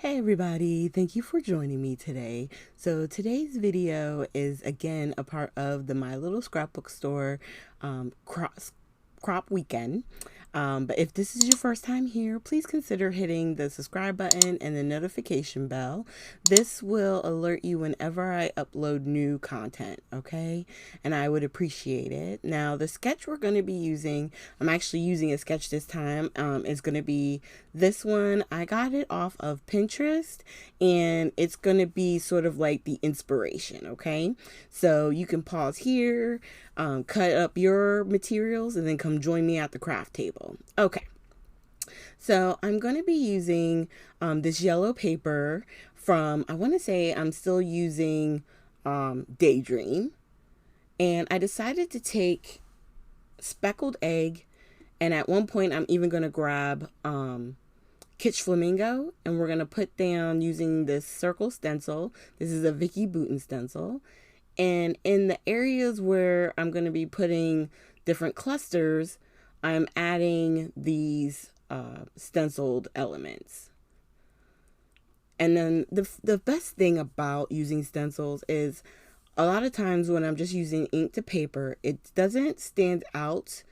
Hey everybody, thank you for joining me today. So today's video is again a part of the My Little Scrapbook Store crop weekend. But if this is your first time here, please consider hitting the subscribe button and the notification bell. This will alert you whenever I upload new content, okay? And I would appreciate it. Now, the sketch we're going to be using, I'm actually using a sketch this time, is going to be this one. I got it off of Pinterest, and it's going to be sort of like the inspiration, okay? So you can pause here, cut up your materials, and then come join me at the craft table. Okay, so I'm going to be using this yellow paper from, I want to say I'm still using Daydream. And I decided to take speckled egg, and at one point I'm even going to grab Kitsch Flamingo, and we're going to put down using this circle stencil. This is a Vicky Bouton stencil. And in the areas where I'm going to be putting different clusters, I'm adding these stenciled elements. And then the best thing about using stencils is a lot of times when I'm just using ink to paper, it doesn't stand out.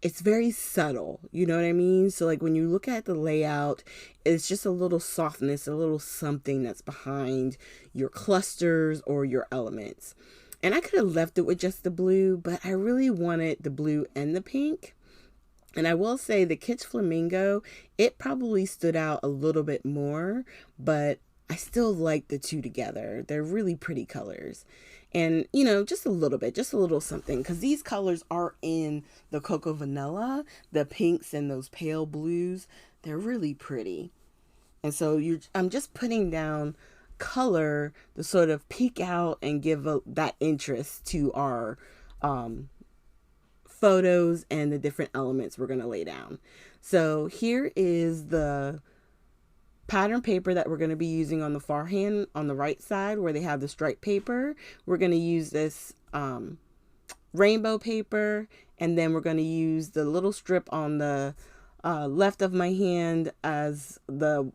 It's very subtle, you know what I mean? So like when you look at the layout, it's just a little softness, a little something that's behind your clusters or your elements. And I could have left it with just the blue, but I really wanted the blue and the pink. And I will say the Kitsch Flamingo, it probably stood out a little bit more, but I still like the two together. They're really pretty colors. And, you know, just a little bit, just a little something. Because these colors are in the Cocoa Vanilla, the pinks and those pale blues. They're really pretty. And so I'm just putting down color to sort of peek out and give that interest to our photos and the different elements we're going to lay down. So here is the pattern paper that we're going to be using on the far hand on the right side where they have the striped paper. We're going to use this rainbow paper, and then we're going to use the little strip on the left of my hand as the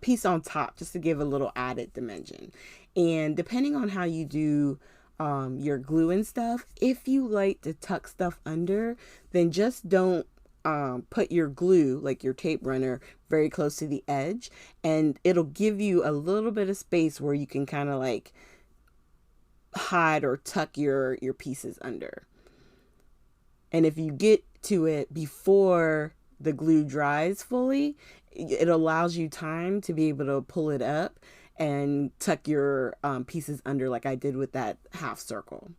piece on top, just to give a little added dimension. And depending on how you do your glue and stuff, if you like to tuck stuff under, then just don't put your glue, like your tape runner, very close to the edge, and it'll give you a little bit of space where you can kind of like hide or tuck your pieces under. And if you get to it before the glue dries fully, it allows you time to be able to pull it up and tuck your pieces under like I did with that half circle.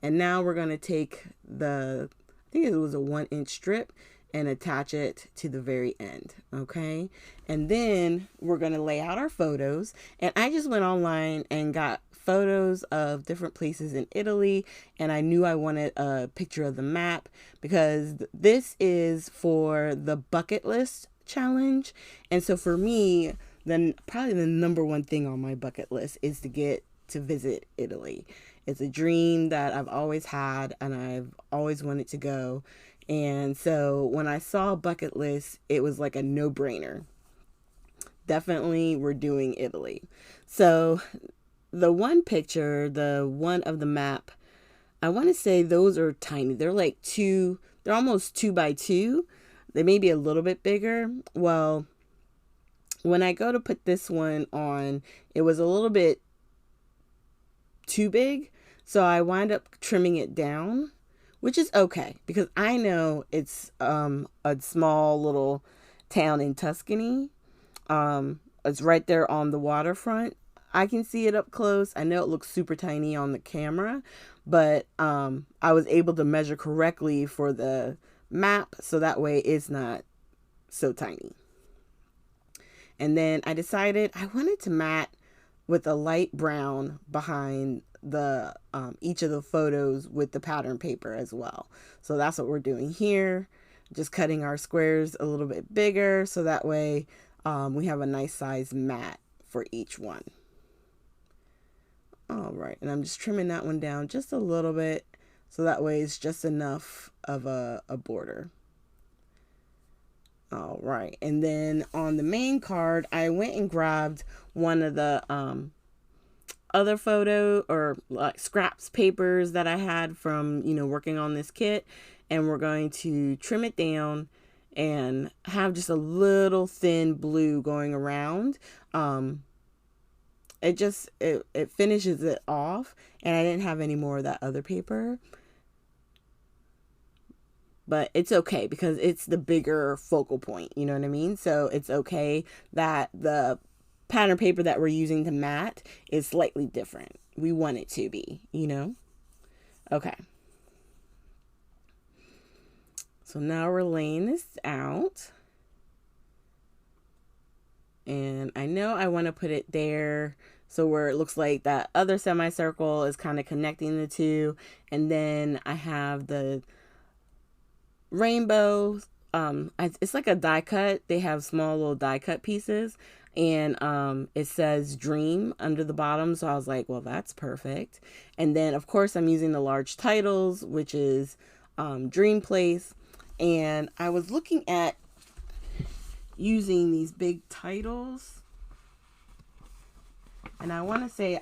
And now we're going to take I think it was a 1-inch strip, and attach it to the very end, okay? And then we're going to lay out our photos. And I just went online and got photos of different places in Italy, and I knew I wanted a picture of the map because this is for the bucket list challenge. And so for me, then probably the number one thing on my bucket list is to get to visit Italy. It's a dream that I've always had, and I've always wanted to go. And so when I saw a bucket list, it was like a no-brainer. Definitely we're doing Italy. So the one picture, the one of the map, I want to say those are tiny. They're like they're almost 2x2. They may be a little bit bigger. Well, when I go to put this one on, it was a little bit too big. So I wind up trimming it down, which is okay because I know it's a small little town in Tuscany. It's right there on the waterfront. I can see it up close. I know it looks super tiny on the camera, but I was able to measure correctly for the map, so that way it's not so tiny. And then I decided I wanted to mat with a light brown behind the each of the photos with the pattern paper as well. So that's what we're doing here. Just cutting our squares a little bit bigger so that way we have a nice size mat for each one. All right, and I'm just trimming that one down just a little bit so that way it's just enough of a border. All right. And then on the main card, I went and grabbed one of the other photo or like scraps papers that I had from, working on this kit. And we're going to trim it down and have just a little thin blue going around. It finishes it off, and I didn't have any more of that other paper. But it's okay because it's the bigger focal point, you know what I mean? So it's okay that the pattern paper that we're using to mat is slightly different. We want it to be. Okay. So now we're laying this out. And I know I want to put it there so where it looks like that other semicircle is kind of connecting the two. And then I have the rainbow. It's like a die cut. They have small little die cut pieces. And it says dream under the bottom. So I was like, well, that's perfect. And then, of course, I'm using the large titles, which is Dream Place. And I was looking at using these big titles. And I want to say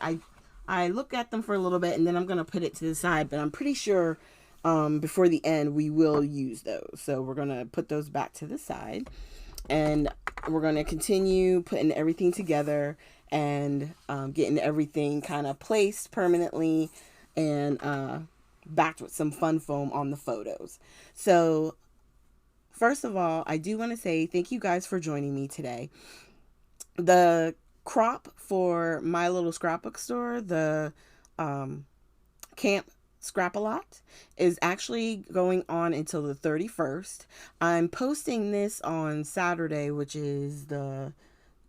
I look at them for a little bit, and then I'm going to put it to the side. But I'm pretty sure before the end, we will use those. So we're going to put those back to the side. And we're going to continue putting everything together and getting everything kind of placed permanently and backed with some fun foam on the photos. So first of all, I do want to say thank you guys for joining me today. The crop for my little scrapbook store, the Camp Scrap-A-Lot, is actually going on until the 31st. I'm posting this on Saturday, which is the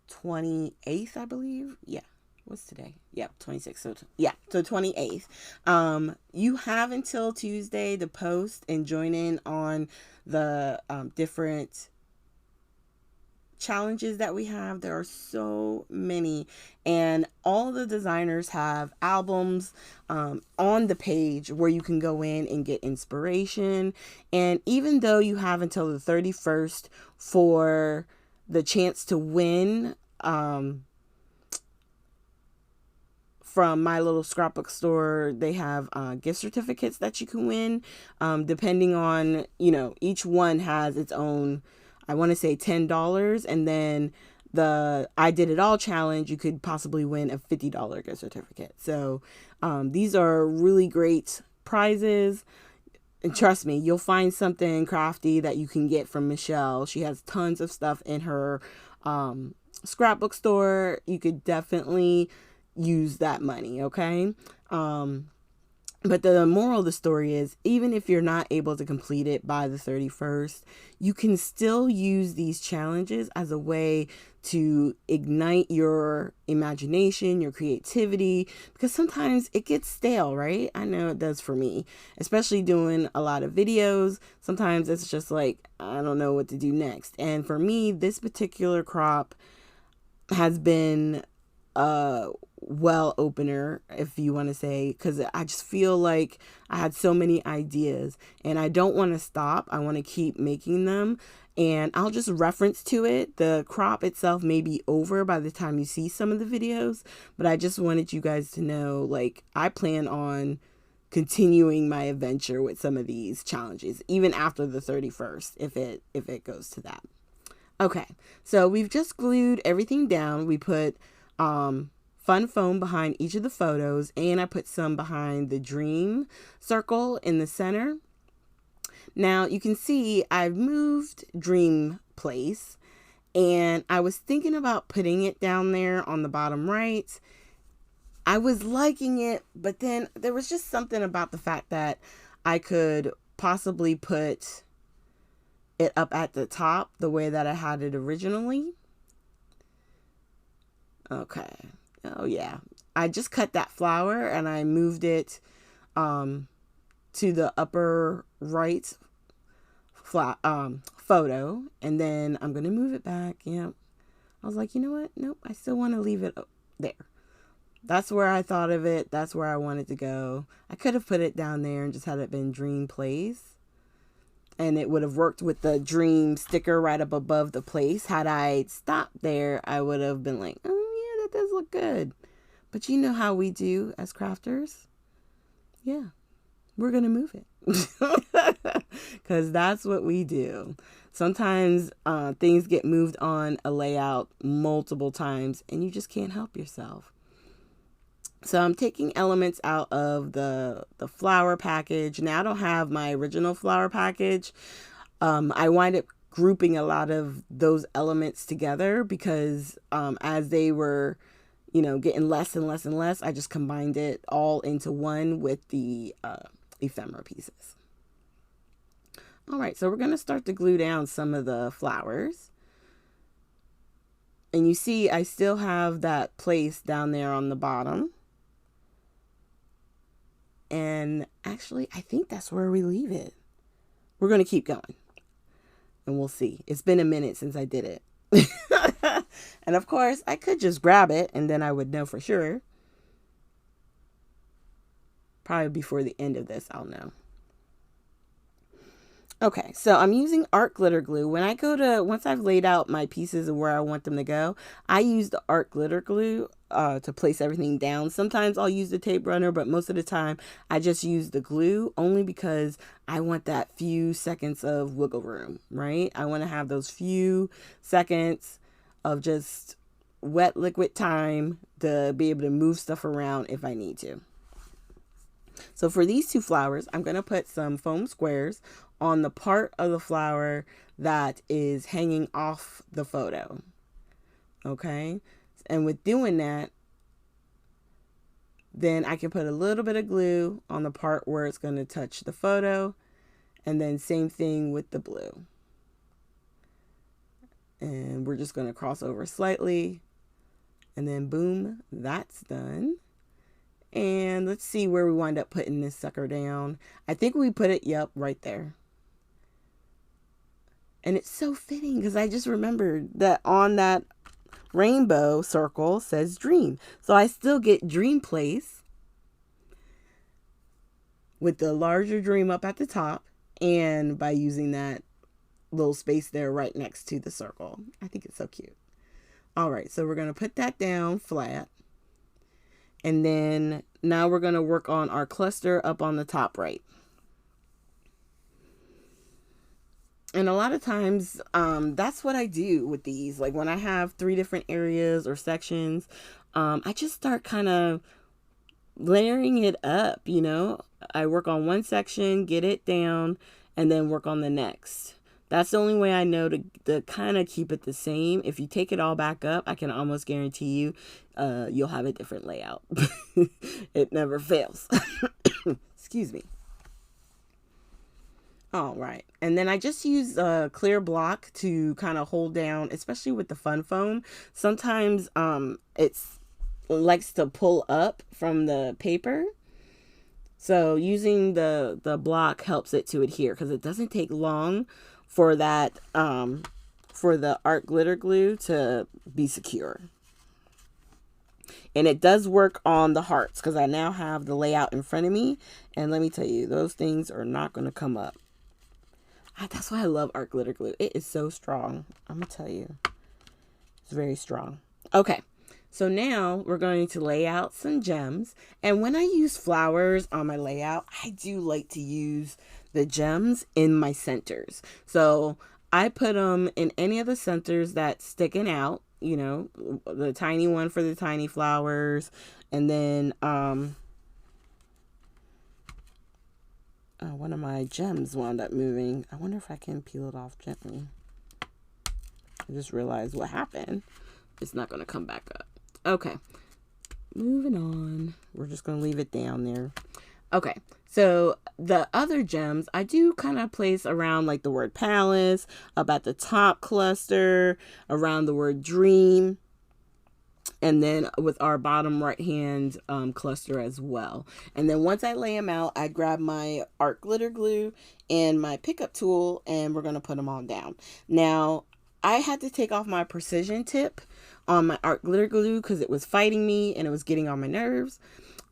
28th, I believe. Yeah. What's today? Yep, 26th. So 28th. You have until Tuesday to post and join in on the different challenges that we have. There are so many, and all the designers have albums on the page where you can go in and get inspiration. And even though you have until the 31st for the chance to win from my little scrapbook store, they have gift certificates that you can win depending on, each one has its own, I want to say $10, and then the I Did It All challenge, you could possibly win a $50 gift certificate. So these are really great prizes. And trust me, you'll find something crafty that you can get from Michelle. She has tons of stuff in her scrapbook store. You could definitely use that money, okay? But the moral of the story is, even if you're not able to complete it by the 31st, you can still use these challenges as a way to ignite your imagination, your creativity, because sometimes it gets stale, right? I know it does for me, especially doing a lot of videos. Sometimes it's just like, I don't know what to do next. And for me, this particular crop has been well opener, if you want to say, because I just feel like I had so many ideas and I don't want to stop. I want to keep making them, and I'll just reference to it. The crop itself may be over by the time you see some of the videos, but I just wanted you guys to know, like, I plan on continuing my adventure with some of these challenges even after the 31st if it goes to that. Okay, so we've just glued everything down. We put fun foam behind each of the photos, and I put some behind the dream circle in the center. Now you can see I've moved Dream Place, and I was thinking about putting it down there on the bottom right. I was liking it, but then there was just something about the fact that I could possibly put it up at the top the way that I had it originally. Okay. Oh yeah. I just cut that flower and I moved it to the upper right photo, and then I'm going to move it back. Yeah. I was like, you know what? Nope, I still want to leave it there. That's where I thought of it. That's where I wanted to go. I could have put it down there and just had it been Dream Place. and it would have worked with the dream sticker right up above the place. Had I stopped there, I would have been like, oh yeah, that does look good. But you know how we do as crafters? Yeah, we're going to move it. Because that's what we do. Sometimes things get moved on a layout multiple times and you just can't help yourself. So I'm taking elements out of the flower package. Now I don't have my original flower package. I wind up grouping a lot of those elements together because as they were, getting less and less and less, I just combined it all into one with the ephemera pieces. All right, so we're going to start to glue down some of the flowers. And you see I still have that place down there on the bottom. And actually, I think that's where we leave it. We're going to keep going. And we'll see. It's been a minute since I did it. And of course, I could just grab it and then I would know for sure. Probably before the end of this, I'll know. Okay, so I'm using art glitter glue. Once I've laid out my pieces and where I want them to go, I use the art glitter glue to place everything down. Sometimes I'll use the tape runner, but most of the time I just use the glue only because I want that few seconds of wiggle room, right? I want to have those few seconds of just wet liquid time to be able to move stuff around if I need to. So for these two flowers, I'm going to put some foam squares on the part of the flower that is hanging off the photo. Okay. And with doing that, then I can put a little bit of glue on the part where it's going to touch the photo. And then same thing with the blue. And we're just going to cross over slightly. And then boom, that's done. And let's see where we wind up putting this sucker down. I think we put it, right there. And it's so fitting because I just remembered that on that rainbow circle says dream. So I still get dream place with the larger dream up at the top and by using that little space there right next to the circle. I think it's so cute. All right, so we're going to put that down flat. And then now we're going to work on our cluster up on the top right. And a lot of times, that's what I do with these. Like when I have 3 different areas or sections, I just start kind of layering it up, I work on one section, get it down, and then work on the next. That's the only way I know to kind of keep it the same. If you take it all back up, I can almost guarantee you, you'll have a different layout. It never fails. Excuse me. All right. And then I just use a clear block to kind of hold down, especially with the fun foam. Sometimes it likes to pull up from the paper. So using the block helps it to adhere because it doesn't take long for that for the art glitter glue to be secure. And it does work on the hearts because I now have the layout in front of me. And let me tell you, those things are not going to come up. That's why I love art glitter glue. It is so strong. I'm going to tell you. It's very strong. Okay. So now we're going to lay out some gems. And when I use flowers on my layout, I do like to use the gems in my centers. So I put them in any of the centers that's sticking out, the tiny one for the tiny flowers. And then one of my gems wound up moving. I wonder if I can peel it off gently. I just realized what happened. It's not going to come back up. Okay, moving on. We're just going to leave it down there. Okay, so the other gems, I do kind of place around like the word palace, up at the top cluster, around the word dream, and then with our bottom right hand cluster as well. And then once I lay them out, I grab my art glitter glue and my pickup tool, and we're going to put them all down. Now, I had to take off my precision tip on my art glitter glue because it was fighting me and it was getting on my nerves.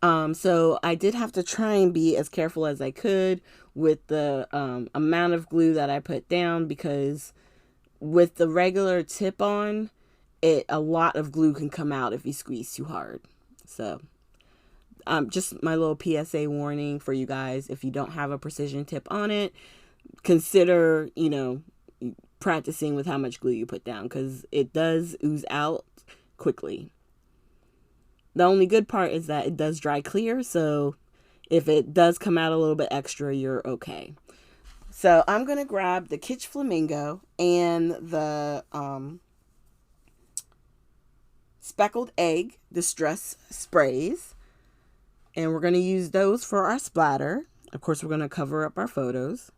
So I did have to try and be as careful as I could with the amount of glue that I put down, because with the regular tip on, a lot of glue can come out if you squeeze too hard. So just my little PSA warning for you guys: if you don't have a precision tip on it, consider, practicing with how much glue you put down, because it does ooze out quickly. The only good part is that it does dry clear, so if it does come out a little bit extra, you're okay. So I'm going to grab the Kitsch Flamingo and the Speckled Egg Distress Sprays, and we're going to use those for our splatter. Of course, we're going to cover up our photos.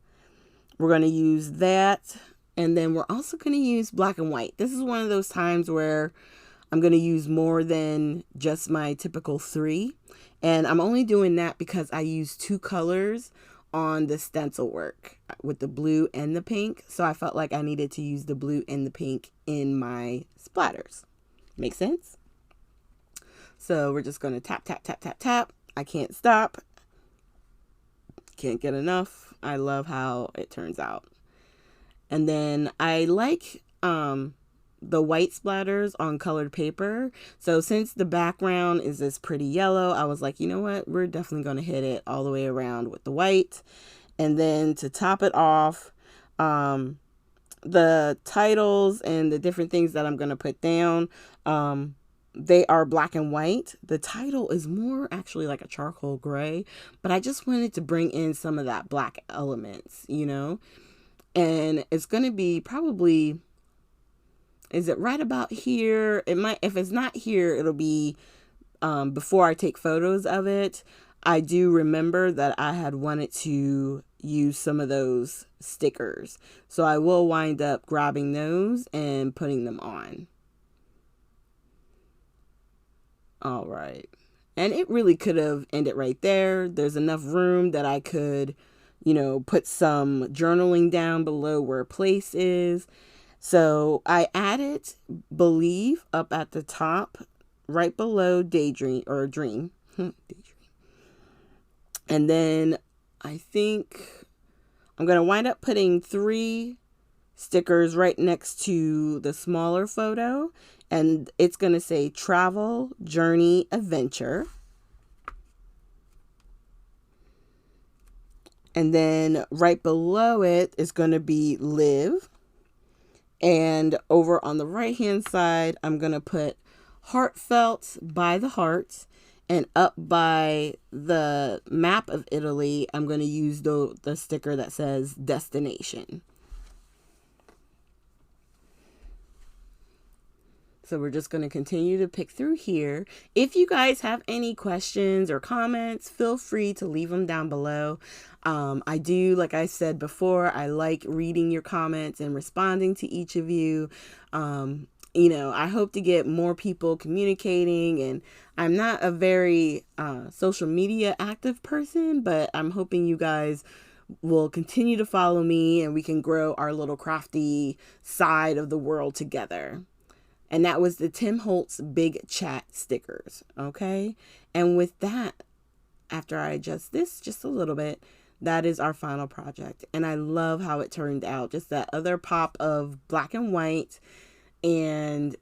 We're going to use that, and then we're also going to use black and white. This is one of those times where I'm going to use more than just my typical 3. And I'm only doing that because I use 2 colors on the stencil work, with the blue and the pink. So I felt like I needed to use the blue and the pink in my splatters. Make sense? So we're just going to tap, tap, tap, tap, tap. I can't stop. Can't get enough. I love how it turns out. And then I like the white splatters on colored paper. So since the background is this pretty yellow, I was like, you know what? We're definitely going to hit it all the way around with the white. And then to top it off, the titles and the different things that I'm going to put down, they are black and white. The title is more actually like a charcoal gray, but I just wanted to bring in some of that black elements, and it's going to be probably, is it right about here? It might, if it's not here, it'll be before I take photos of it. I do remember that I had wanted to use some of those stickers, so I will wind up grabbing those and putting them on. All right. And it really could have ended right there. There's enough room that I could, put some journaling down below where place is. So I added believe up at the top, right below daydream or dream. Daydream. And then I think I'm going to wind up putting 3 stickers right next to the smaller photo. And it's going to say travel, journey, adventure. And then right below it is going to be live. And over on the right hand side, I'm going to put heartfelt by the heart. And up by the map of Italy, I'm going to use the sticker that says destination. So we're just going to continue to pick through here. If you guys have any questions or comments, feel free to leave them down below. I do, like I said before, I like reading your comments and responding to each of you. I hope to get more people communicating, and I'm not a very social media active person, but I'm hoping you guys will continue to follow me and we can grow our little crafty side of the world together. And that was the Tim Holtz Big Chat stickers, okay? And with that, after I adjust this just a little bit, that is our final project. And I love how it turned out. Just that other pop of black and white. And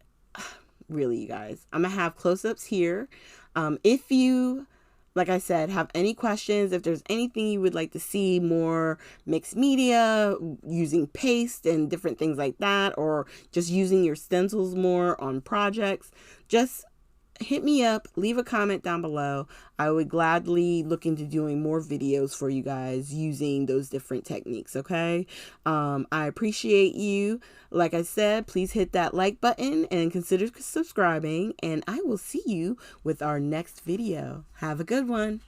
really, you guys, I'm going to have close-ups here. If you, like I said, have any questions, if there's anything you would like to see more mixed media, using paste and different things like that, or just using your stencils more on projects, just hit me up, leave a comment down below. I would gladly look into doing more videos for you guys using those different techniques, okay? I appreciate you. Like I said, please hit that like button and consider subscribing, and I will see you with our next video. Have a good one.